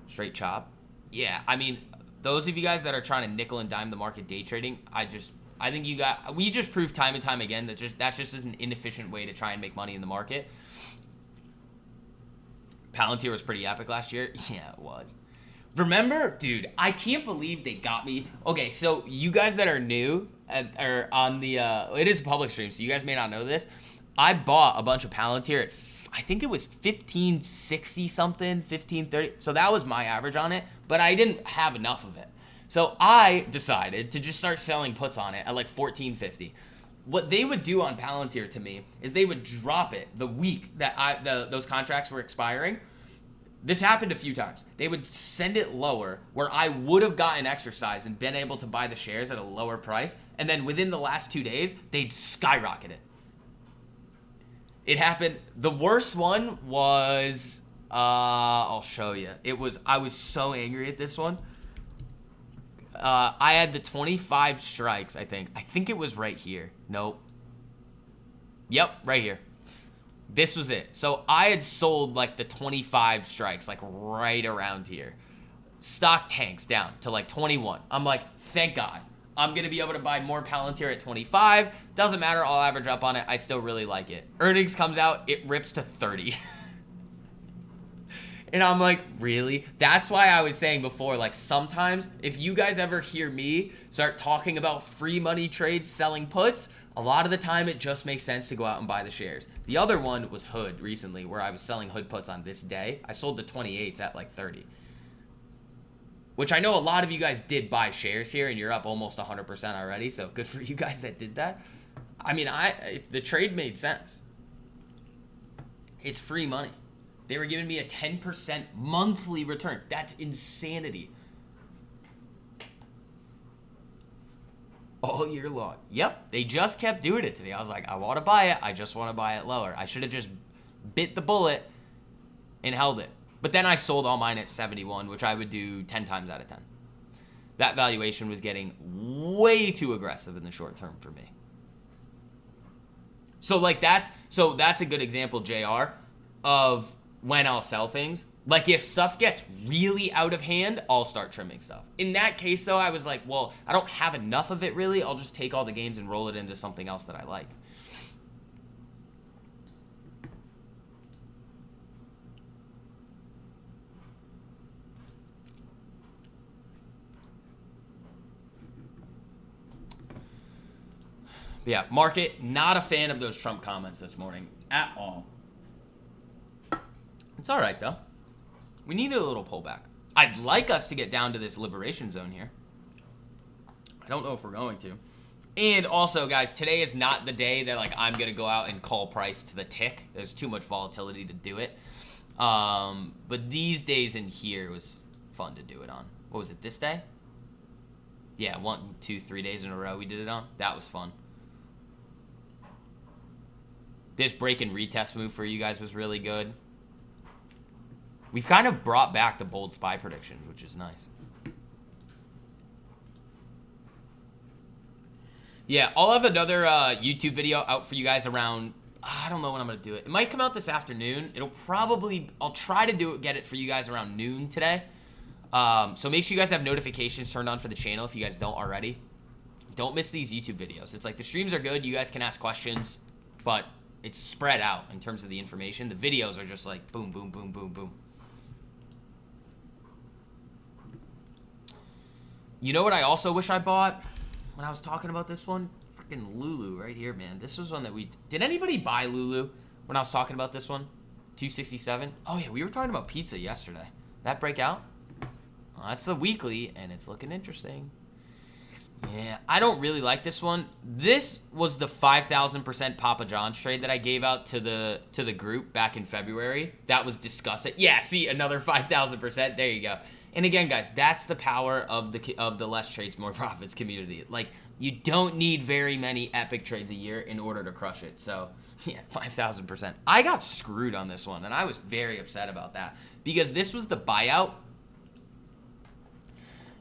Straight chop. Yeah, I mean, those of you guys that are trying to nickel and dime the market day trading, I think we just proved time and time again that that's just an inefficient way to try and make money in the market. Palantir was pretty epic last year. Yeah, it was. Remember, dude, I can't believe they got me. Okay, so you guys that are new or on the it is a public stream, so you guys may not know this. I bought a bunch of Palantir at I think it was 1560 something, 1530. So that was my average on it, but I didn't have enough of it. So I decided to just start selling puts on it at like 1450. What they would do on Palantir to me is they would drop it the week that those contracts were expiring. This happened a few times. They would send it lower where I would have gotten exercise and been able to buy the shares at a lower price. And then within the last 2 days, they'd skyrocket it. It happened. The worst one was, I'll show you. I was so angry at this one. I had the 25 strikes, I think. I think it was right here. Nope. Yep, right here. This was it. So I had sold like the 25 strikes, like right around here. Stock tanks down to like 21. I'm like, thank God. I'm going to be able to buy more Palantir at 25. Doesn't matter. I'll average up on it. I still really like it. Earnings comes out. It rips to 30. And I'm like, really? That's why I was saying before, like sometimes if you guys ever hear me start talking about free money trades, selling puts, a lot of the time it just makes sense to go out and buy the shares. The other one was Hood recently, where I was selling Hood puts on this day. I sold the 28s at like 30. Which I know a lot of you guys did buy shares here, and you're up almost 100% already, so good for you guys that did that. I mean, the trade made sense. It's free money. They were giving me a 10% monthly return. That's insanity. All year long. Yep, they just kept doing it to me. I was like, I want to buy it. I just want to buy it lower. I should have just bit the bullet and held it. But then I sold all mine at 71, which I would do 10 times out of 10. That valuation was getting way too aggressive in the short term for me. So like that's a good example, JR, of when I'll sell things. Like if stuff gets really out of hand, I'll start trimming stuff. In that case though, I was like, well, I don't have enough of it really. I'll just take all the gains and roll it into something else that I like. Yeah, market, not a fan of those Trump comments this morning at all. It's all right, though. We needed a little pullback. I'd like us to get down to this liberation zone here. I don't know if we're going to. And also, guys, today is not the day that like I'm going to go out and call price to the tick. There's too much volatility to do it. But these days in here was fun to do it on. What was it, this day? Yeah, 1, 2, 3 days in a row we did it on. That was fun. This break and retest move for you guys was really good. We've kind of brought back the bold SPY predictions, which is nice. Yeah, I'll have another YouTube video out for you guys around, I don't know when I'm going to do it. It might come out this afternoon. I'll try to get it for you guys around noon today. So make sure you guys have notifications turned on for the channel if you guys don't already. Don't miss these YouTube videos. It's like the streams are good. You guys can ask questions, but it's spread out in terms of the information. The videos are just like boom, boom, boom, boom, boom. You know what I also wish I bought when I was talking about this one? Freaking Lulu right here, man. This was one that did anybody buy Lulu when I was talking about this one? 267? Oh yeah, we were talking about pizza yesterday. That break out? Well, that's the weekly, and it's looking interesting. Yeah, I don't really like this one. This was the 5,000% Papa John's trade that I gave out to the group back in February. That was discussing. Yeah, see, another 5,000%. There you go. And again, guys, that's the power of the less trades, more profits community. Like, you don't need very many epic trades a year in order to crush it. So, yeah, 5,000%. I got screwed on this one, and I was very upset about that because this was the buyout.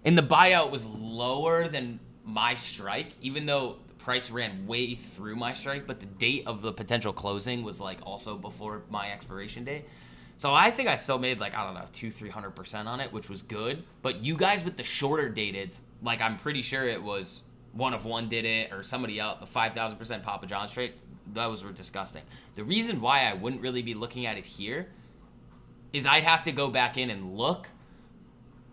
And the buyout was lower than my strike, even though the price ran way through my strike, but the date of the potential closing was like also before my expiration date. So I think I still made like, I don't know, 200-300% on it, which was good. But you guys with the shorter dated, like I'm pretty sure it was one of one did it or somebody else, the 5,000% Papa John's trade, those were disgusting. The reason why I wouldn't really be looking at it here is I'd have to go back in and look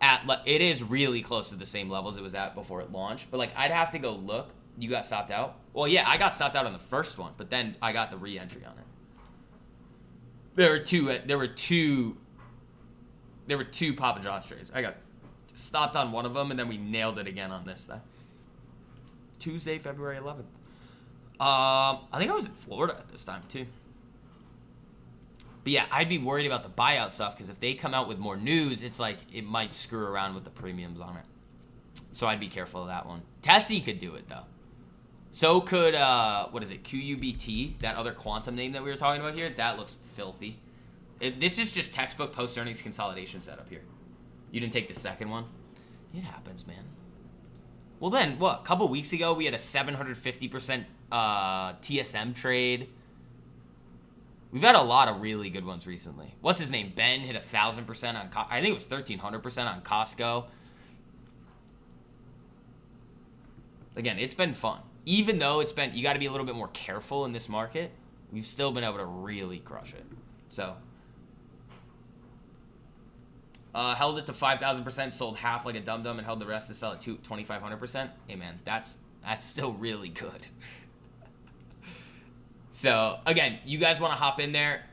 at, it is really close to the same levels it was at before it launched, but like I'd have to go look. You got stopped out? Well, yeah, I got stopped out on the first one, but then I got the re-entry on it. There were two Papa John's trades. I got stopped on one of them, and then we nailed it again on this day. Tuesday, February 11th. I think I was in Florida at this time too. But yeah, I'd be worried about the buyout stuff because if they come out with more news, it's like it might screw around with the premiums on it. So I'd be careful of that one. Tessie could do it though. So could, what is it, QUBT, that other quantum name that we were talking about here. That looks filthy. This is just textbook post-earnings consolidation setup here. You didn't take the second one? It happens, man. Well then, what, a couple weeks ago, we had a 750% TSM trade. We've had a lot of really good ones recently. What's his name? Ben hit 1,000% on. I think it was 1,300% on Costco. Again, it's been fun. Even though it's been, you got to be a little bit more careful in this market. We've still been able to really crush it. So, held it to 5,000%, sold half like a dum-dum, and held the rest to sell at 2,500%. Hey man, that's still really good. So again, you guys want to hop in there.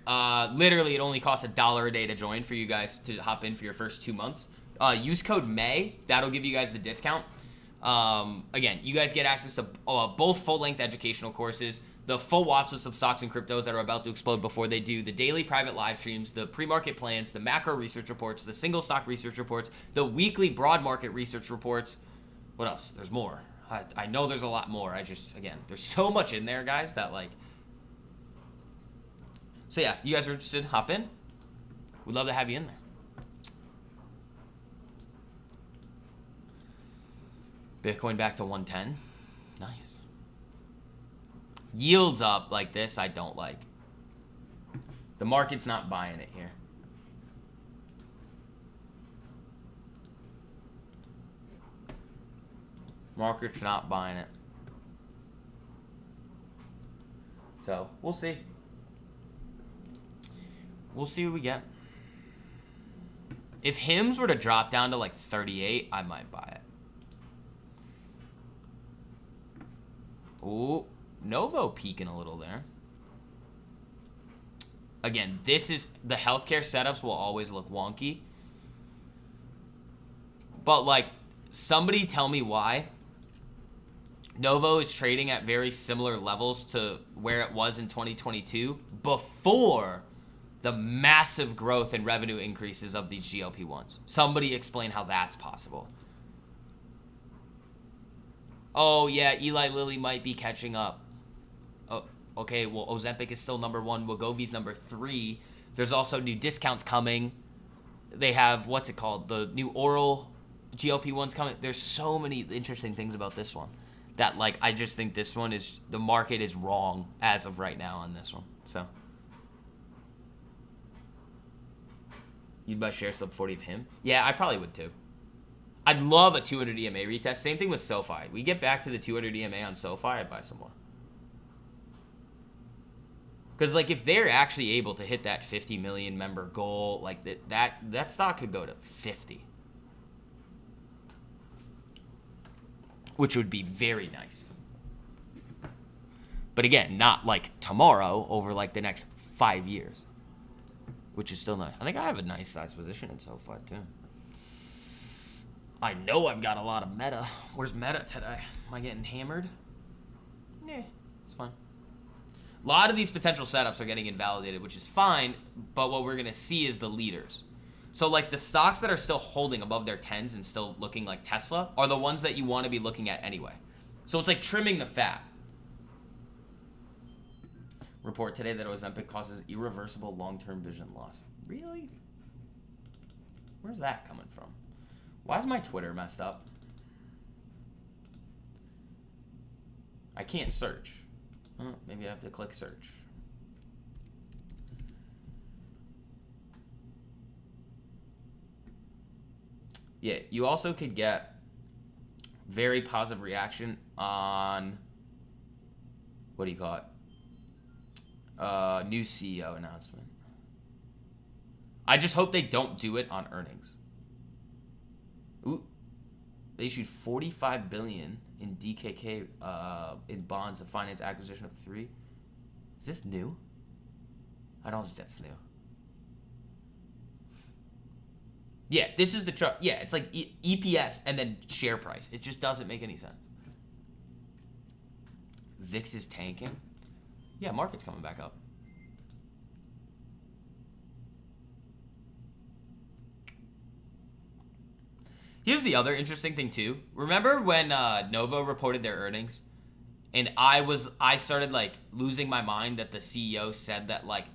Literally, it only costs $1 a day to join for you guys to hop in for your first 2 months. Use code MAY. That'll give you guys the discount. Again, you guys get access to both full-length educational courses, the full watch list of stocks and cryptos that are about to explode before they do, the daily private live streams, the pre-market plans, the macro research reports, the single stock research reports, the weekly broad market research reports. What else? There's more. I know there's a lot more. Again, there's so much in there, guys, that like... So yeah, you guys are interested, hop in. We'd love to have you in there. Bitcoin back to 110. Nice. Yields up like this, I don't like. The market's not buying it here. Market's not buying it. So, we'll see. We'll see what we get. If HIMS were to drop down to like 38, I might buy it. Ooh, Novo peeking a little there. Again, this is... The healthcare setups will always look wonky. But, like, somebody tell me why Novo is trading at very similar levels to where it was in 2022 before the massive growth and revenue increases of these GLP-1s. Somebody explain how that's possible. Oh, yeah, Eli Lilly might be catching up. Oh, okay, well, Ozempic is still number 1. Wegovy's number 3. There's also new discounts coming. They have, what's it called? The new oral GLP-1s coming. There's so many interesting things about this one that, like, I just think this one is, the market is wrong as of right now on this one. So, you'd buy share sub 40 of him? Yeah, I probably would too. I'd love a 200 EMA retest. Same thing with SoFi. We get back to the 200 EMA on SoFi, I'd buy some more. Because, like, if they're actually able to hit that 50 million member goal, like, that stock could go to 50. Which would be very nice. But again, not, like, tomorrow, over, like, the next 5 years. Which is still nice. I think I have a nice size position in SoFi, too. I know I've got a lot of meta. Where's meta today? Am I getting hammered? Yeah, it's fine. A lot of these potential setups are getting invalidated, which is fine, but what we're going to see is the leaders. So, like, the stocks that are still holding above their 10s and still looking like Tesla are the ones that you want to be looking at anyway. So it's like trimming the fat. Report today that Ozempic causes irreversible long-term vision loss. Really? Where's that coming from? Why is my Twitter messed up? I can't search. Oh, maybe I have to click search. Yeah, you also could get very positive reaction on, what do you call it? New CEO announcement. I just hope they don't do it on earnings. Ooh, they issued $45 billion in DKK in bonds to finance acquisition of 3. Is this new? I don't think that's new. Yeah, this is the chart. Yeah, it's like EPS and then share price. It just doesn't make any sense. VIX is tanking. Yeah, market's coming back up. Here's the other interesting thing too. Remember when Novo reported their earnings, and I started like losing my mind that the CEO said that like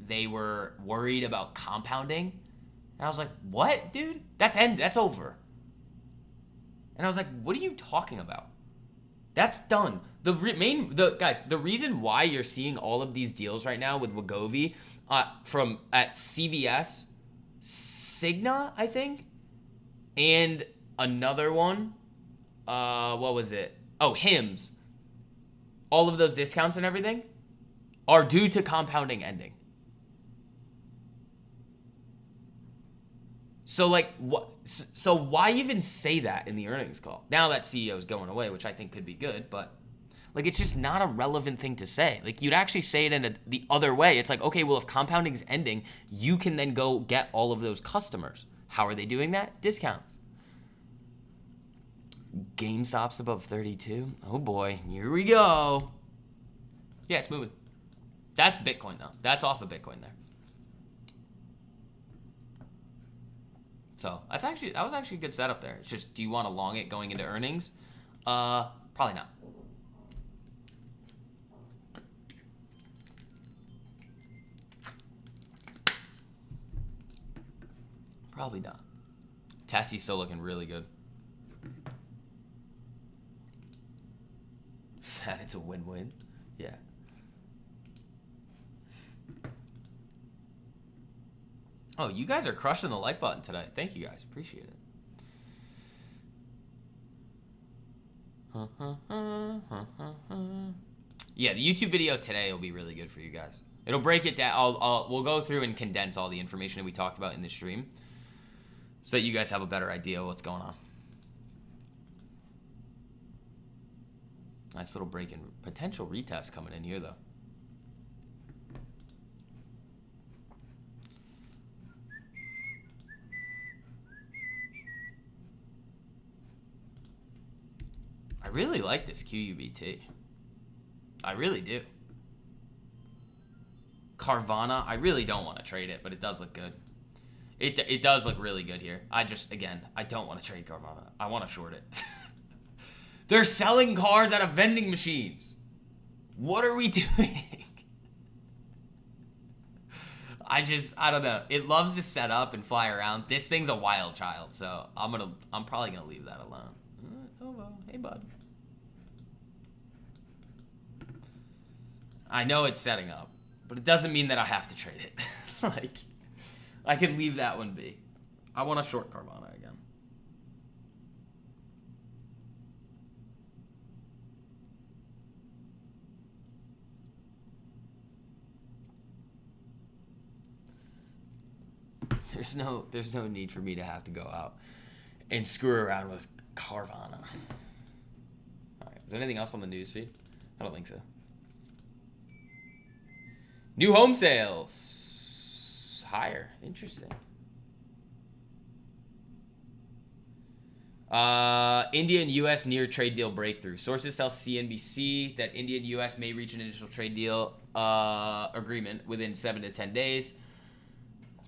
they were worried about compounding, and I was like, what, dude? That's over. And I was like, what are you talking about? That's done. The guys, the reason why you're seeing all of these deals right now with Wegovy from at CVS, Cigna, I think, and another one, what was it? Oh, Hims. All of those discounts and everything are due to compounding ending. So like what? So why even say that in the earnings call? Now that CEO is going away, which I think could be good, but like it's just not a relevant thing to say. Like you'd actually say it in the other way. It's like, okay, well if compounding is ending, you can then go get all of those customers. How are they doing that? Discounts. GameStop's above 32. Oh boy, here we go. Yeah, it's moving. That's Bitcoin though. That's off of Bitcoin there. So that was actually a good setup there. It's just, do you want to long it going into earnings? Probably not. Probably not. Tessie's still looking really good. That it's a win-win. Yeah. Oh, you guys are crushing the like button today. Thank you guys. Appreciate it. Yeah, the YouTube video today will be really good for you guys. It'll break it down. We'll go through and condense all the information that we talked about in the stream so that you guys have a better idea of what's going on. Nice little break in potential retest coming in here, though. I really like this QUBT. I really do. Carvana, I really don't want to trade it, but it does look good. It does look really good here. I don't want to trade Carvana. I want to short it. They're selling cars out of vending machines. What are we doing? I don't know. It loves to set up and fly around. This thing's a wild child, so I'm probably gonna leave that alone. Oh well, hey bud. I know it's setting up, but it doesn't mean that I have to trade it. Like, I can leave that one be. I want to short Carvana again. There's no need for me to have to go out and screw around with Carvana. All right, is there anything else on the news feed? I don't think so. New home sales higher. Interesting. India and U.S. near trade deal breakthrough. Sources tell CNBC that India and U.S. may reach an initial trade deal agreement within 7 to 10 days.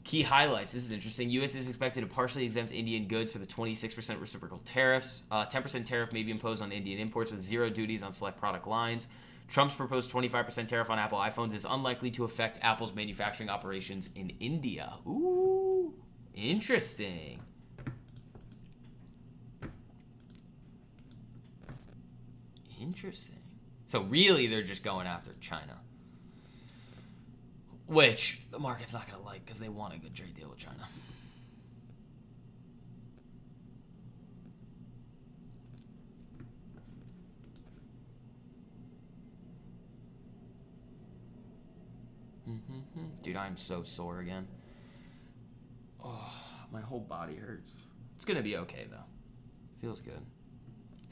Key highlights. This is interesting. U.S. is expected to partially exempt Indian goods for the 26% reciprocal tariffs. 10% tariff may be imposed on Indian imports with zero duties on select product lines. Trump's proposed 25% tariff on Apple iPhones is unlikely to affect Apple's manufacturing operations in India. Ooh, interesting. Interesting. So really, they're just going after China. Which the market's not going to like because they want a good trade deal with China. Dude, I'm so sore again. Oh, my whole body hurts. It's going to be okay, though. Feels good.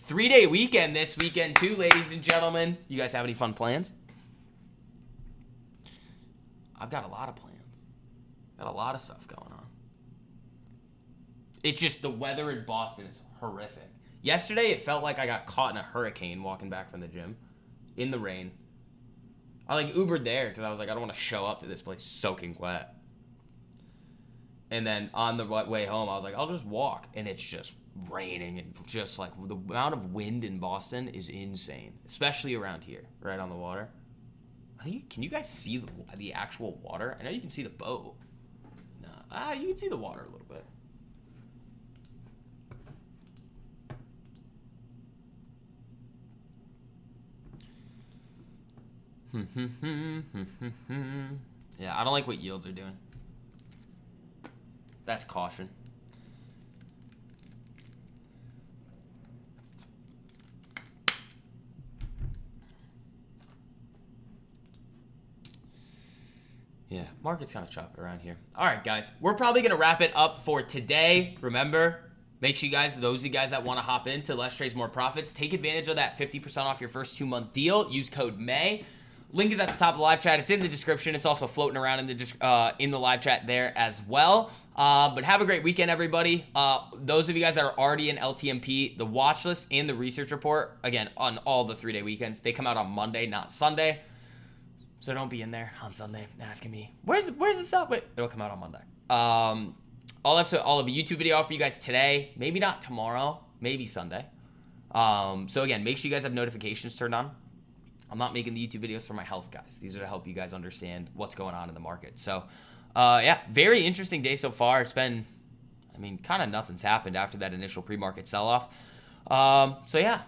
3-day weekend this weekend, too, ladies and gentlemen. You guys have any fun plans? I've got a lot of plans. Got a lot of stuff going on. It's just the weather in Boston is horrific. Yesterday, it felt like I got caught in a hurricane walking back from the gym in the rain. I Ubered there because I was like, I don't want to show up to this place soaking wet. And then on the way home, I was like, I'll just walk. And it's just raining and just like the amount of wind in Boston is insane, especially around here, right on the water. Can you guys see the actual water? I know you can see the boat. No, you can see the water a little bit. Yeah, I don't like what yields are doing. That's caution. Yeah, market's kind of chopping around here. All right, guys, we're probably going to wrap it up for today. Remember, make sure you guys, those of you guys that want to hop into Less Trades, More Profits, take advantage of that 50% off your first 2-month deal. Use code MAY. Link is at the top of the live chat. It's in the description. It's also floating around in the live chat there as well. But have a great weekend, everybody. Those of you guys that are already in LTMP, the watch list and the research report, again, on all the 3-day weekends, they come out on Monday, not Sunday. So don't be in there on Sunday asking me, where's the stuff? Wait, it'll come out on Monday. I'll have a YouTube video out for you guys today. Maybe not tomorrow. Maybe Sunday. So again, make sure you guys have notifications turned on. I'm not making the YouTube videos for my health, guys. These are to help you guys understand what's going on in the market. So, yeah, very interesting day so far. It's been, I mean, kind of nothing's happened after that initial pre-market sell-off. So, yeah,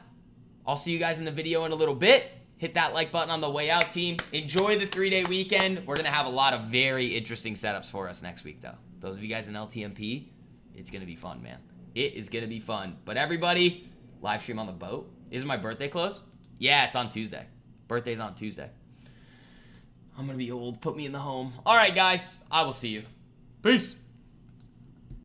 I'll see you guys in the video in a little bit. Hit that like button on the way out, team. Enjoy the 3-day weekend. We're going to have a lot of very interesting setups for us next week, though. Those of you guys in LTMP, it's going to be fun, man. It is going to be fun. But everybody, live stream on the boat. Is my birthday close? Yeah, it's on Tuesday. Birthday's on Tuesday. I'm going to be old. Put me in the home. All right, guys. I will see you. Peace.